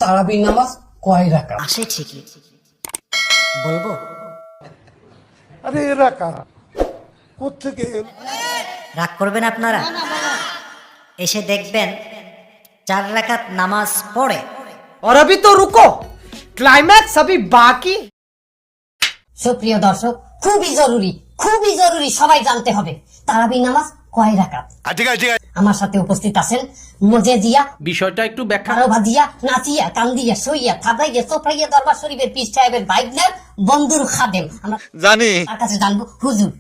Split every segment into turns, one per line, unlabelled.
তারাবির নামাজ কয় রাকাত?
আসে ঠিকই, বলবো?
আরে এরা কারা, কোত্থেকে?
রাগ করবেন আপনারা? এসে দেখবেন 4 রাকাত নামাজ পড়ে।
और अभी तो रुको, क्लाइमैक्स अभी बाकी।
সুপ্রিয় দর্শক, খুবই জরুরি সবাই জানতে হবে তারাবির নামাজ কয় রাকাত। আমার সাথে উপস্থিত আছেন মজে জিয়া,
বিষয়টা একটু ব্যাখ্যা।
আরো ভাজিয়া, নাচিয়া, কান্দিয়া, সইয়া, থাদাইয়া, চোপড়াইয়া দরবার শরীফের পীর সাহেবের ভাইগনার বন্ধুর খাদেম আমরা জানি, তার কাছে জানবো। হুজুর,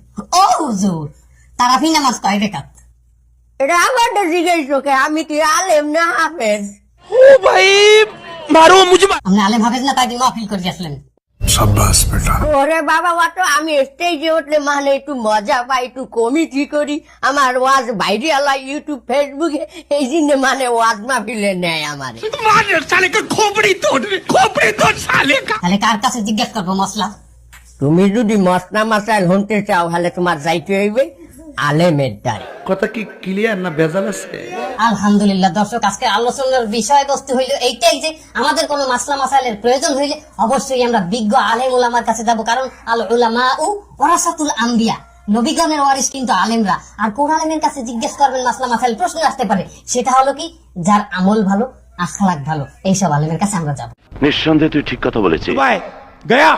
ও হুজুর, তারাবির নামাজ কয় রাকাত?
এটা আমার জিজ্ঞেস তোকে, আমি কি আলেম না হাফেজ?
আপনি আলেম হাফেজ না, তাই দিয়ে মাহফিল করে আসলেন।
ওরে বাবা, তো আমি স্টেজে উঠলে মানে একটু মজা পাই, একটু কমিটি করি, আমার ওয়াজ ভাইরাল হয় ইউটিউব ফেসবুকে, এই জন্য মানে ওয়াজ মাহফিলে নেয় আমার।
তাহলে কার কাছে জিজ্ঞেস করবো মশলা?
তুমি যদি মশলা মাসাইল হতে চাও, তাহলে তোমার যাইতে হইবে আলেমের দ্বারে।
কথা কি ক্লিয়ার না ভেজাল আছে?
আলহামদুলিল্লাহ দর্শক, আজকে আলোচনার বিষয়বস্তু হইল এইটাই যে আমাদের কোনো মাসলা মাসাইলের প্রয়োজন হইলে অবশ্যই আমরা বিজ্ঞ আলেম উলামার কাছে যাব, কারণ আল উলামা ও ওয়ারাসাতুল আম্বিয়া, নবীগণের ওয়ারিস কিন্তু আলেমরা। আর কোন আলেমের কাছে জিজ্ঞেস করবেন মাসলা মাসাইল প্রশ্ন আসতে পারে, সেটা হলো কি, যার আমল ভালো, আখলাক ভালো, এইসব আলেমের কাছে আমরা যাব।
নিঃসন্দেহে তুই ঠিক কথা বলেছিস।
গয়া